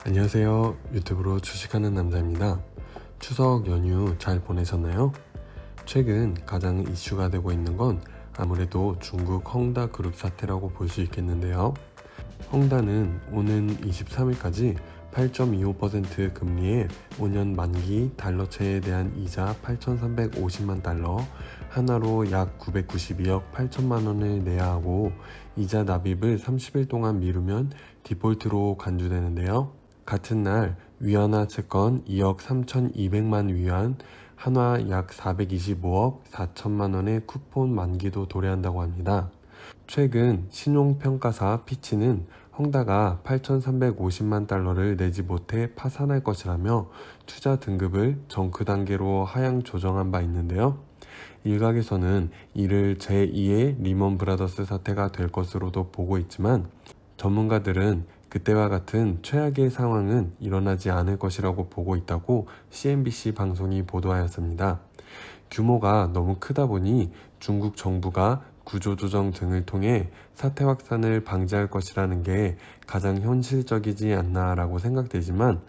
안녕하세요. 유튜브로 주식하는 남자입니다. 추석 연휴 잘 보내셨나요? 최근 가장 이슈가 되고 있는 건 아무래도 중국 헝다그룹 사태라고 볼 수 있겠는데요. 헝다는 오는 23일까지 8.25% 금리의 5년 만기 달러채에 대한 이자 8,350만 달러, 하나로 약 992억 8천만 원을 내야 하고 이자 납입을 30일 동안 미루면 디폴트로 간주되는데요. 같은 날 위안화 채권 2억 3,200만 위안, 한화 약 425억 4천만 원의 쿠폰 만기도 도래한다고 합니다. 최근 신용평가사 피치는 헝다가 8,350만 달러를 내지 못해 파산할 것이라며 투자 등급을 정크 단계로 하향 조정한 바 있는데요. 일각에서는 이를 제2의 리먼 브라더스 사태가 될 것으로도 보고 있지만 전문가들은 그때와 같은 최악의 상황은 일어나지 않을 것이라고 보고 있다고 CNBC 방송이 보도하였습니다. 규모가 너무 크다 보니 중국 정부가 구조조정 등을 통해 사태 확산을 방지할 것이라는 게 가장 현실적이지 않나라고 생각되지만,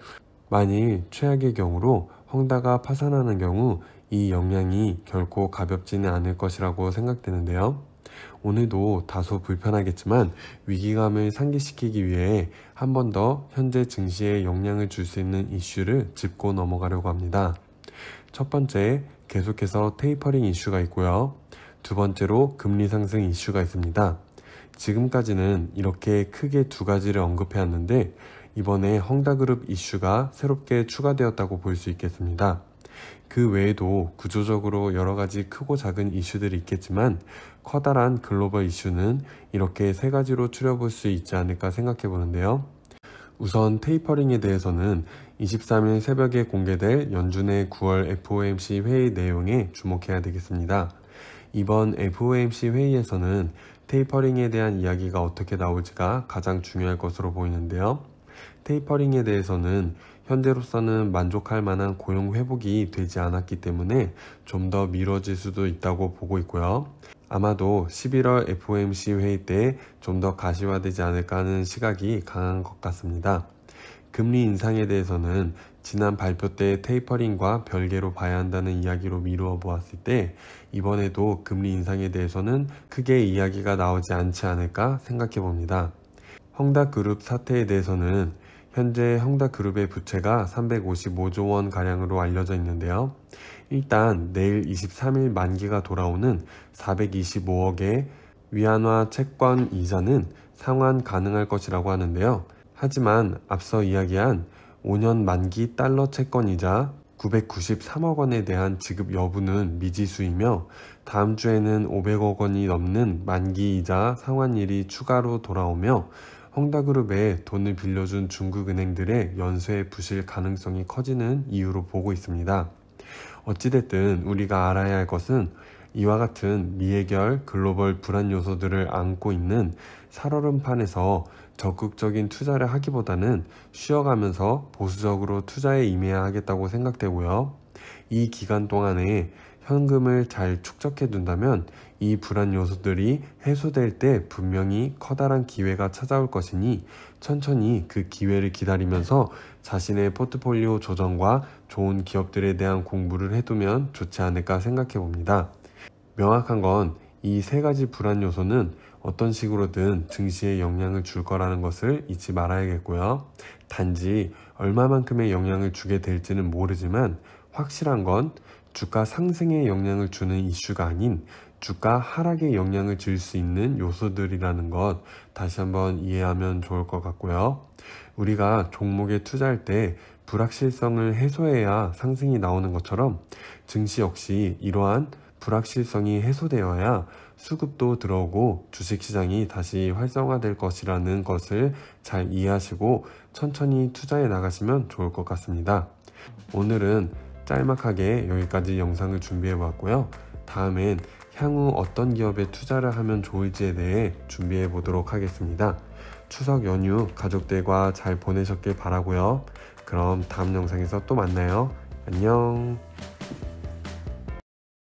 만일 최악의 경우로 헝다가 파산하는 경우 이 영향이 결코 가볍지는 않을 것이라고 생각되는데요. 오늘도 다소 불편하겠지만 위기감을 상기시키기 위해 한 번 더 현재 증시에 영향을 줄 수 있는 이슈를 짚고 넘어가려고 합니다. 첫 번째, 계속해서 테이퍼링 이슈가 있고요. 두 번째로 금리 상승 이슈가 있습니다. 지금까지는 이렇게 크게 두 가지를 언급해왔는데 이번에 헝다그룹 이슈가 새롭게 추가되었다고 볼 수 있겠습니다. 그 외에도 구조적으로 여러 가지 크고 작은 이슈들이 있겠지만 커다란 글로벌 이슈는 이렇게 세 가지로 추려볼 수 있지 않을까 생각해 보는데요. 우선 테이퍼링에 대해서는 23일 새벽에 공개될 연준의 9월 FOMC 회의 내용에 주목해야 되겠습니다. 이번 FOMC 회의에서는 테이퍼링에 대한 이야기가 어떻게 나올지가 가장 중요할 것으로 보이는데요. 테이퍼링에 대해서는 현재로서는 만족할 만한 고용 회복이 되지 않았기 때문에 좀 더 미뤄질 수도 있다고 보고 있고요. 아마도 11월 FOMC 회의 때 좀 더 가시화되지 않을까 하는 시각이 강한 것 같습니다. 금리 인상에 대해서는 지난 발표 때 테이퍼링과 별개로 봐야 한다는 이야기로 미루어 보았을 때 이번에도 금리 인상에 대해서는 크게 이야기가 나오지 않지 않을까 생각해 봅니다. 헝다그룹 사태에 대해서는 현재 헝다그룹의 부채가 355조 원 가량으로 알려져 있는데요. 일단 내일 23일 만기가 돌아오는 425억의 위안화 채권 이자는 상환 가능할 것이라고 하는데요. 하지만 앞서 이야기한 5년 만기 달러 채권 이자 993억 원에 대한 지급 여부는 미지수이며 다음 주에는 500억 원이 넘는 만기 이자 상환일이 추가로 돌아오며 헝다그룹에 돈을 빌려준 중국은행들의 연쇄 부실 가능성이 커지는 이유로 보고 있습니다. 어찌됐든 우리가 알아야 할 것은 이와 같은 미해결 글로벌 불안 요소들을 안고 있는 살얼음판에서 적극적인 투자를 하기보다는 쉬어가면서 보수적으로 투자에 임해야 하겠다고 생각되고요. 이 기간 동안에 현금을 잘 축적해 둔다면 이 불안 요소들이 해소될 때 분명히 커다란 기회가 찾아올 것이니 천천히 그 기회를 기다리면서 자신의 포트폴리오 조정과 좋은 기업들에 대한 공부를 해두면 좋지 않을까 생각해 봅니다. 명확한 건 이 세 가지 불안 요소는 어떤 식으로든 증시에 영향을 줄 거라는 것을 잊지 말아야겠고요. 단지 얼마만큼의 영향을 주게 될지는 모르지만 확실한 건 주가 상승에 영향을 주는 이슈가 아닌 주가 하락에 영향을 줄 수 있는 요소들이라는 것 다시 한번 이해하면 좋을 것 같고요. 우리가 종목에 투자할 때 불확실성을 해소해야 상승이 나오는 것처럼 증시 역시 이러한 불확실성이 해소되어야 수급도 들어오고 주식시장이 다시 활성화될 것이라는 것을 잘 이해하시고 천천히 투자해 나가시면 좋을 것 같습니다. 오늘은 짤막하게 여기까지 영상을 준비해 보았고요. 다음엔 향후 어떤 기업에 투자를 하면 좋을지에 대해 준비해 보도록 하겠습니다. 추석 연휴 가족들과 잘 보내셨길 바라고요. 그럼 다음 영상에서 또 만나요. 안녕.